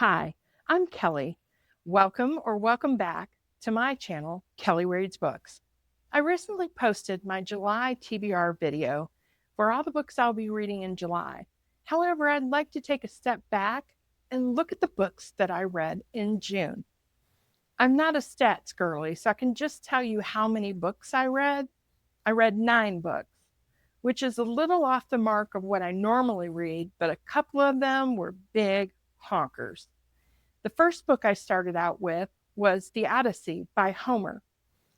Hi, I'm Kelly. Welcome back to my channel, Kelly Reads Books. I recently posted my July TBR video for all the books I'll be reading in July. However, I'd like to take a step back and look at the books that I read in June. I'm not a stats girly, so I can just tell you how many books I read. I read 9 books, which is a little off the mark of what I normally read, but a couple of them were big honkers. The first book I started out with was The Odyssey by Homer.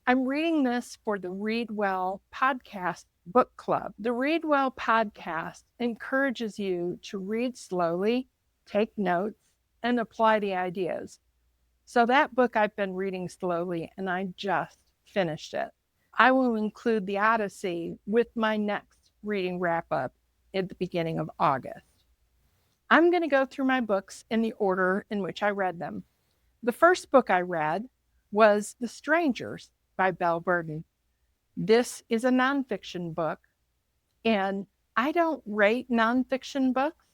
I'm reading this for the Read Well podcast book club. The Read Well podcast encourages you to read slowly, take notes, and apply the ideas. So that book I've been reading slowly, and I just finished it. I will include The Odyssey with my next reading wrap up at the beginning of August. I'm going to go through my books in the order in which I read them. The first book I read was The Strangers by Belle Burden. This is a nonfiction book, and I don't rate nonfiction books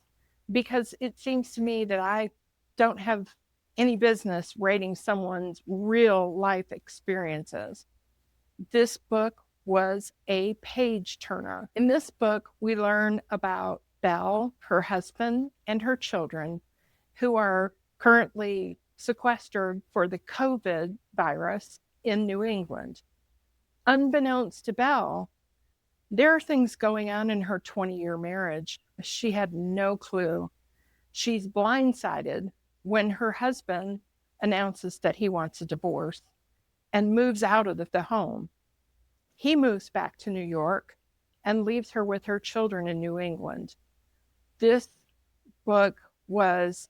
because it seems to me that I don't have any business rating someone's real life experiences. This book was a page turner. In this book, we learn about Belle, her husband, and her children, who are currently sequestered for the COVID virus in New England. Unbeknownst to Belle, there are things going on in her 20-year marriage. She had no clue. She's blindsided when her husband announces that he wants a divorce and moves out of the home. He moves back to New York and leaves her with her children in New England. This book was,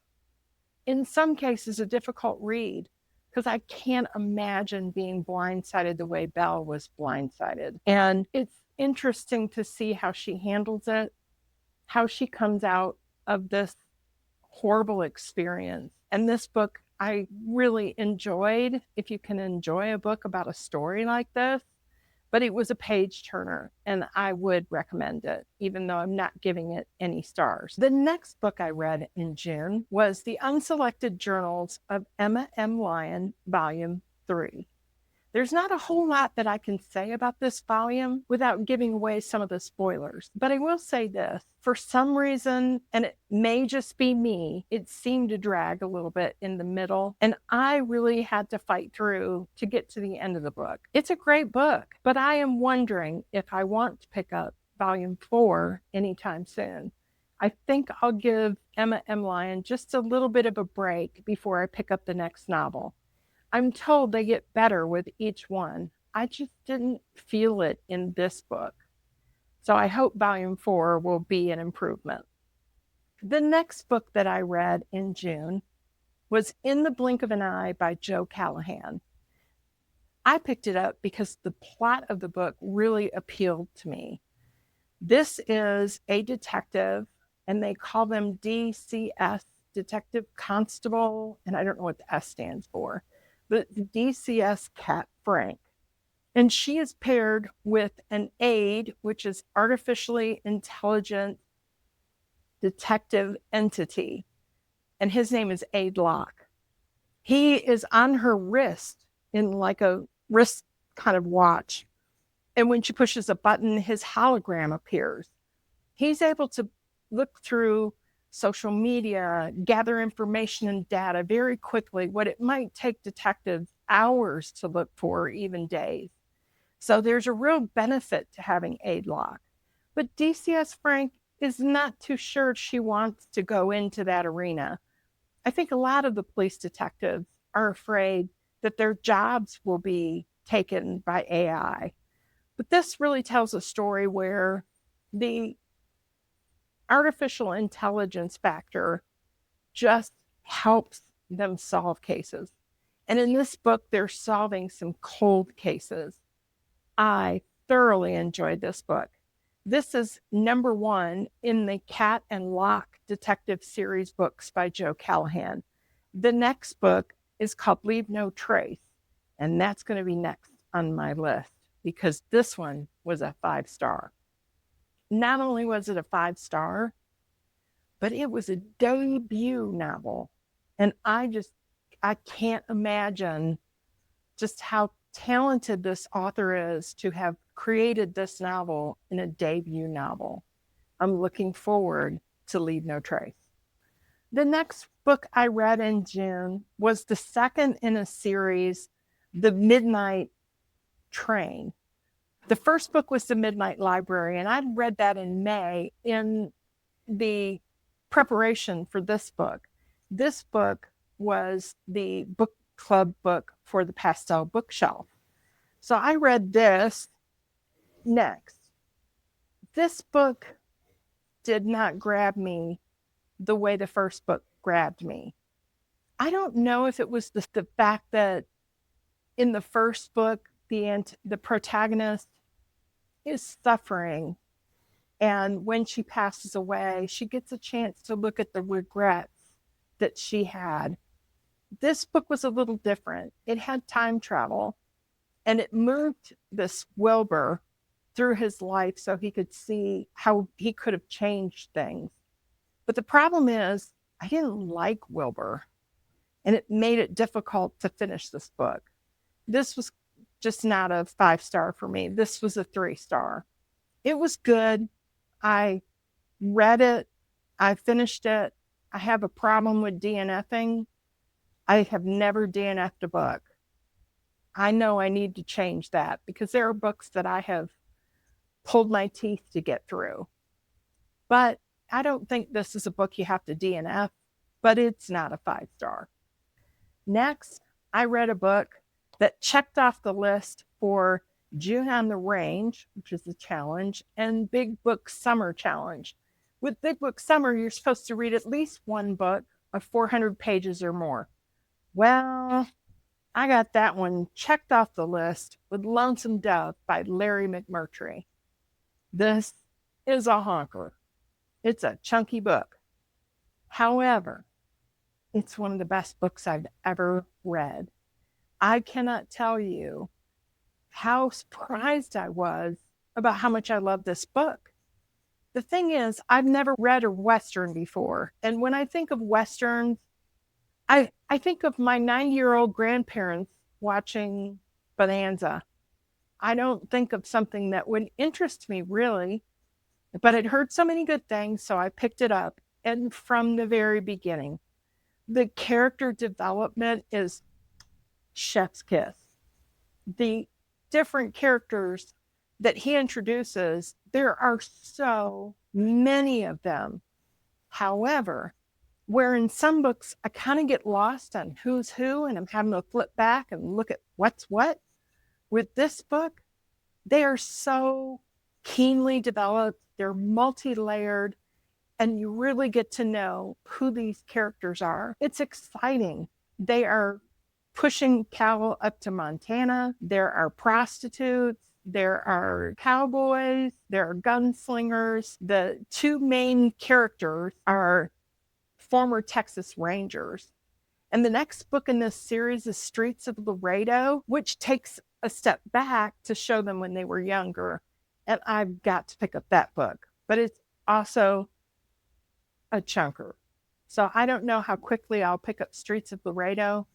in some cases, a difficult read because I can't imagine being blindsided the way Belle was blindsided. And it's interesting to see how she handles it, how she comes out of this horrible experience. And this book I really enjoyed, if you can enjoy a book about a story like this. But it was a page turner, and I would recommend it, even though I'm not giving it any stars. The next book I read in June was The Unselected Journals of Emma M. Lyon, Volume 3. There's not a whole lot that I can say about this volume without giving away some of the spoilers. But I will say this, for some reason, and it may just be me, it seemed to drag a little bit in the middle, and I really had to fight through to get to the end of the book. It's a great book, but I am wondering if I want to pick up Volume 4 anytime soon. I think I'll give Emma M. Lyon just a little bit of a break before I pick up the next novel. I'm told they get better with each one. I just didn't feel it in this book. So I hope Volume 4 will be an improvement. The next book that I read in June was In the Blink of an Eye by Joe Callahan. I picked it up because the plot of the book really appealed to me. This is a detective, and they call them DCS, Detective Constable, and I don't know what the S stands for, but the DCS Cat Frank. And she is paired with an aide, which is artificially intelligent detective entity, and his name is Aide Locke. He is on her wrist in like a wrist kind of watch. And when she pushes a button, his hologram appears. He's able to look through social media, gather information and data very quickly, what it might take detectives hours to look for, even days. So there's a real benefit to having Aide Locke. But DCS Frank is not too sure she wants to go into that arena. I think a lot of the police detectives are afraid that their jobs will be taken by AI. But this really tells a story where the artificial intelligence factor just helps them solve cases. And in this book, they're solving some cold cases. I thoroughly enjoyed this book. This is number 1 in the Cat and Locke detective series books by Joe Callahan. The next book is called Leave No Trace, and that's going to be next on my list because this one was a 5-star. Not only was it a 5-star, but it was a debut novel. And I can't imagine just how talented this author is to have created this novel in a debut novel. I'm looking forward to Leave No Trace. The next book I read in June was the second in a series, The Midnight Train. The first book was The Midnight Library, and I read that in May in the preparation for this book. This book was the book club book for the Pastel Bookshelf. So I read this next. This book did not grab me the way the first book grabbed me. I don't know if it was the fact that in the first book, the protagonist is suffering. And when she passes away, she gets a chance to look at the regrets that she had. This book was a little different. It had time travel, and it moved this Wilbur through his life so he could see how he could have changed things. But the problem is, I didn't like Wilbur, and it made it difficult to finish this book. This was just not a 5-star for me. This was a 3-star. It was good. I read it. I finished it. I have a problem with DNFing. I have never DNF'd a book. I know I need to change that because there are books that I have pulled my teeth to get through. But I don't think this is a book you have to DNF, but it's not a 5-star. Next, I read a book that checked off the list for June on the Range, which is a challenge, and Big Book Summer Challenge. With Big Book Summer, you're supposed to read at least one book of 400 pages or more. Well, I got that one checked off the list with Lonesome Dove by Larry McMurtry. This is a honker. It's a chunky book. However, it's one of the best books I've ever read. I cannot tell you how surprised I was about how much I love this book. The thing is, I've never read a Western before. And when I think of Westerns, I think of my 90-year-old grandparents watching Bonanza. I don't think of something that would interest me really, but I'd heard so many good things, so I picked it up. And from the very beginning, the character development is chef's kiss. The different characters that he introduces, there are so many of them. However, where in some books I kind of get lost on who's who and I'm having to flip back and look at what's what, with this book, they are so keenly developed, they're multi-layered, and you really get to know who these characters are. It's exciting. They are pushing cattle up to Montana. There are prostitutes. There are cowboys. There are gunslingers. The two main characters are former Texas Rangers. And the next book in this series is Streets of Laredo, which takes a step back to show them when they were younger. And I've got to pick up that book. But it's also a chunker. So I don't know how quickly I'll pick up Streets of Laredo,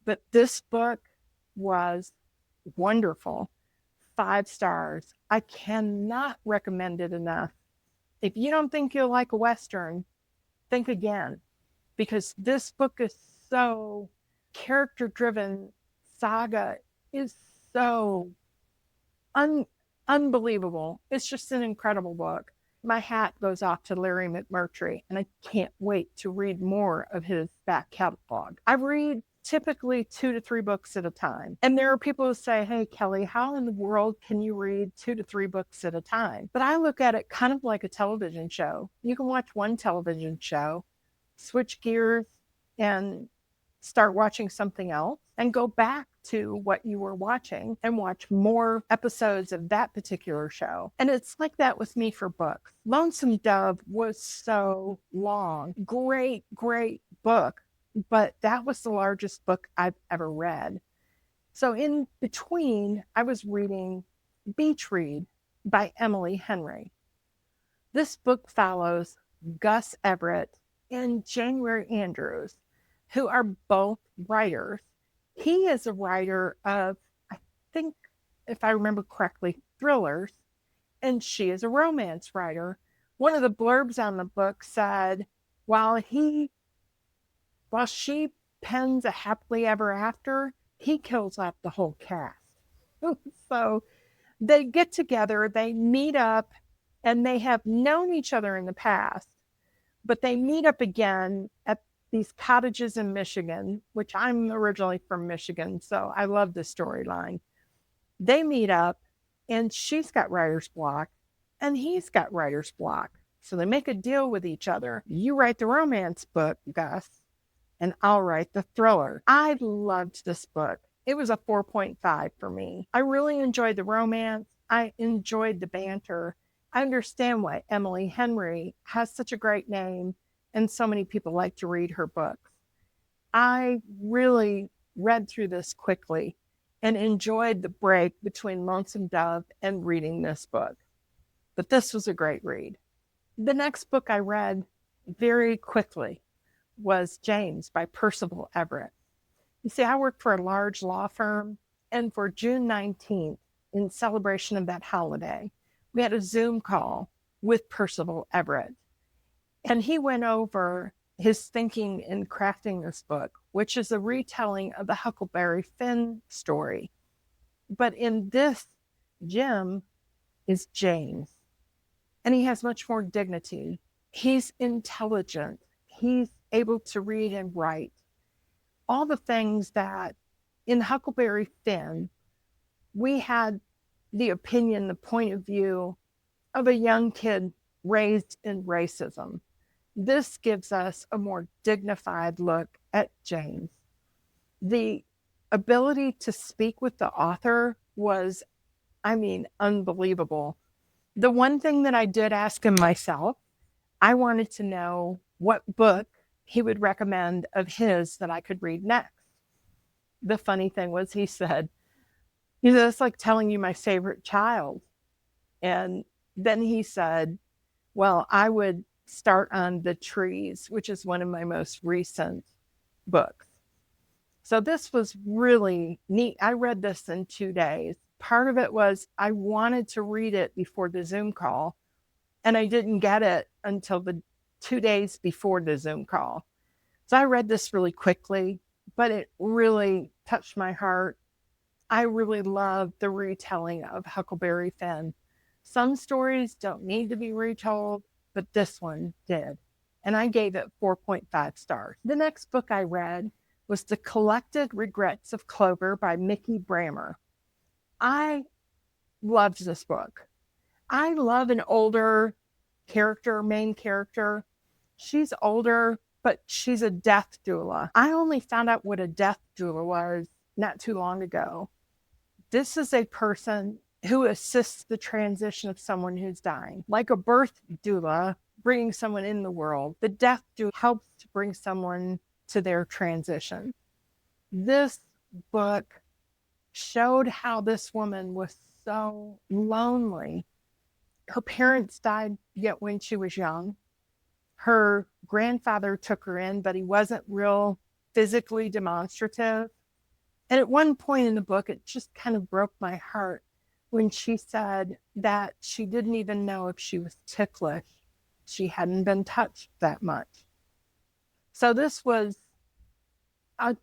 but this book was wonderful. 5 stars. I cannot recommend it enough. If you don't think you'll like a Western, think again, because this book is so character-driven. Saga is so unbelievable. It's just an incredible book. My hat goes off to Larry McMurtry, and I can't wait to read more of his back catalog. I read typically 2 to 3 books at a time. And there are people who say, hey, Kelly, how in the world can you read 2 to 3 books at a time? But I look at it kind of like a television show. You can watch one television show, switch gears, and start watching something else, and go back to what you were watching and watch more episodes of that particular show. And it's like that with me for books. Lonesome Dove was so long. Great, great book. But that was the largest book I've ever read. So in between, I was reading Beach Read by Emily Henry. This book follows Gus Everett and January Andrews. who are both writers. He is a writer of, I think, if I remember correctly, thrillers, and she is a romance writer. One of the blurbs on the book said, while he while she pens a happily ever after, he kills off the whole cast. So they get together, they meet up, and they have known each other in the past, but they meet up again at these cottages in Michigan, which I'm originally from Michigan, so I love this storyline. They meet up, and she's got writer's block, and he's got writer's block. So they make a deal with each other. You write the romance book, Gus, and I'll write the thriller. I loved this book. It was a 4.5 for me. I really enjoyed the romance. I enjoyed the banter. I understand why Emily Henry has such a great name and so many people like to read her books. I really read through this quickly and enjoyed the break between Lonesome Dove and reading this book. But this was a great read. The next book I read very quickly was James by Percival Everett. You see, I worked for a large law firm, and for June 19th, in celebration of that holiday, we had a Zoom call with Percival Everett. And he went over his thinking in crafting this book, which is a retelling of the Huckleberry Finn story. But in this, Jim is James, and he has much more dignity. He's intelligent. He's able to read and write. All the things that in Huckleberry Finn, we had the opinion, the point of view of a young kid raised in racism. This gives us a more dignified look at James. The ability to speak with the author was, unbelievable. The one thing that I did ask him myself, I wanted to know what book he would recommend of his that I could read next. The funny thing was he said, it's like telling you my favorite child. And then he said, well, I would start on The Trees, which is one of my most recent books. So this was really neat. I read this in 2 days. Part of it was I wanted to read it before the Zoom call, and I didn't get it until the 2 days before the Zoom call. So I read this really quickly, but it really touched my heart. I really loved the retelling of Huckleberry Finn. Some stories don't need to be retold, but this one did. And I gave it 4.5 stars. The next book I read was The Collected Regrets of Clover by Mickey Brammer. I loved this book. I love an older character, main character. She's older, but she's a death doula. I only found out what a death doula was not too long ago. This is a person who assists the transition of someone who's dying. Like a birth doula, bringing someone in the world, the death doula helps to bring someone to their transition. This book showed how this woman was so lonely. Her parents died yet when she was young. Her grandfather took her in, but he wasn't real physically demonstrative. And at one point in the book, it just kind of broke my heart when she said that she didn't even know if she was ticklish. She hadn't been touched that much. So this was a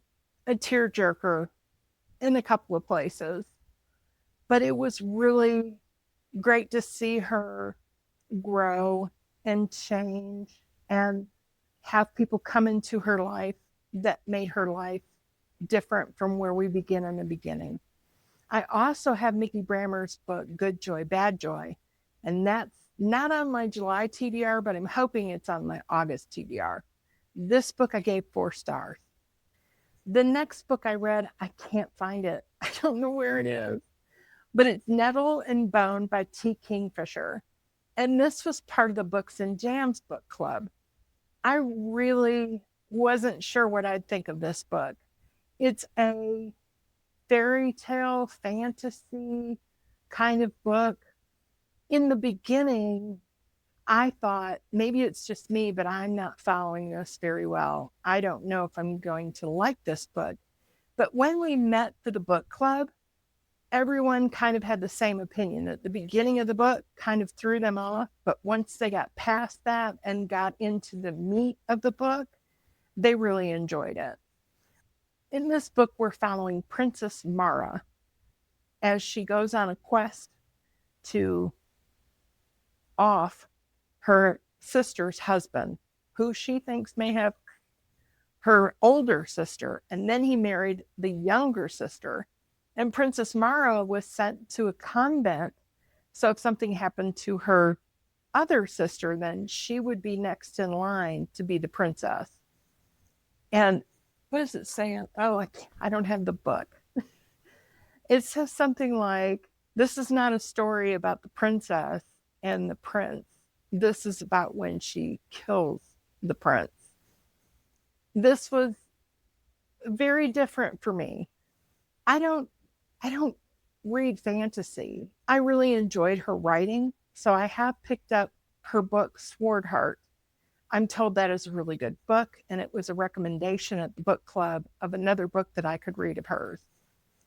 tearjerker in a couple of places, but it was really great to see her grow and change and have people come into her life that made her life different from where we begin in the beginning. I also have Mickey Brammer's book, Good Joy, Bad Joy, and that's not on my July TBR, but I'm hoping it's on my August TBR. This book I gave 4 stars. The next book I read, I can't find it. I don't know where it is, but it's Nettle and Bone by T. Kingfisher. And this was part of the Books and Jams book club. I really wasn't sure what I'd think of this book. It's a fairy tale, fantasy kind of book. In the beginning, I thought maybe it's just me, but I'm not following this very well. I don't know if I'm going to like this book. But when we met for the book club, everyone kind of had the same opinion. At the beginning of the book kind of threw them off, but once they got past that and got into the meat of the book, they really enjoyed it. In this book, we're following Princess Mara as she goes on a quest to off her sister's husband, who she thinks may have her older sister. And then he married the younger sister. And Princess Mara was sent to a convent. So if something happened to her other sister, then she would be next in line to be the princess. And what does it say? Oh, I don't have the book. It says something like, this is not a story about the princess and the prince. This is about when she kills the prince. This was very different for me. I don't read fantasy. I really enjoyed her writing, so I have picked up her book Swordheart. I'm told that is a really good book, and it was a recommendation at the book club of another book that I could read of hers.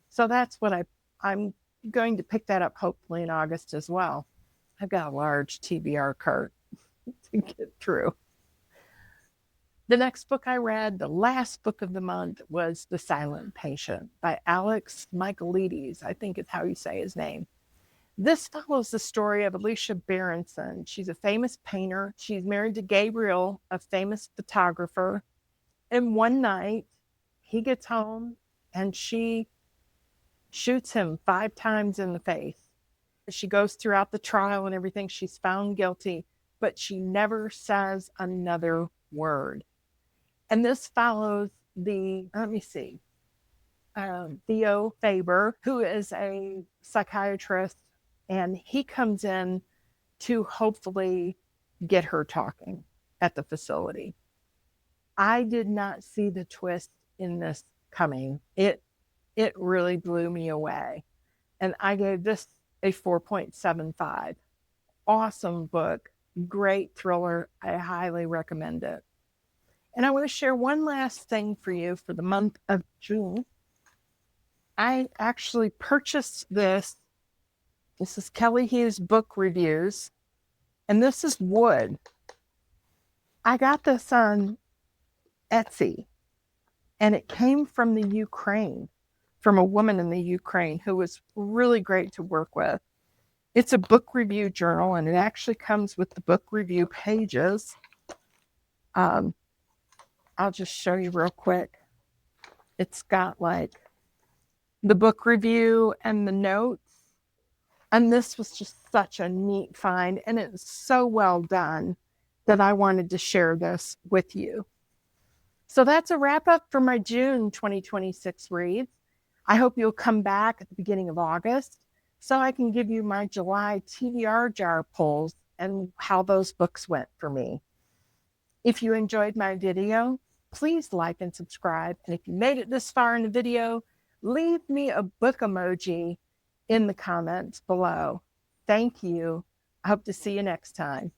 So that's what I'm going to pick that up hopefully in August as well. I've got a large TBR cart to get through. The next book I read, the last book of the month, was The Silent Patient by Alex Michaelides, I think is how you say his name. This follows the story of Alicia Berenson. She's a famous painter. She's married to Gabriel, a famous photographer. And one night, he gets home and she shoots him 5 times in the face. She goes throughout the trial and everything. She's found guilty, but she never says another word. And this follows Theo Faber, who is a psychiatrist, and he comes in to hopefully get her talking at the facility. I did not see the twist in this coming. It really blew me away. And I gave this a 4.75. Awesome book, great thriller. I highly recommend it. And I want to share one last thing for you for the month of June. I actually purchased this. This is Kelly Hughes Book Reviews, and this is wood. I got this on Etsy, and it came from the Ukraine, from a woman in the Ukraine who was really great to work with. It's a book review journal, and it actually comes with the book review pages. I'll just show you real quick. It's got like the book review and the notes. And this was just such a neat find, and it's so well done that I wanted to share this with you. So that's a wrap up for my June 2026 reads. I hope you'll come back at the beginning of August so I can give you my July TBR jar pulls and how those books went for me. If you enjoyed my video, please like and subscribe. And if you made it this far in the video, leave me a book emoji in the comments below. Thank you. I hope to see you next time.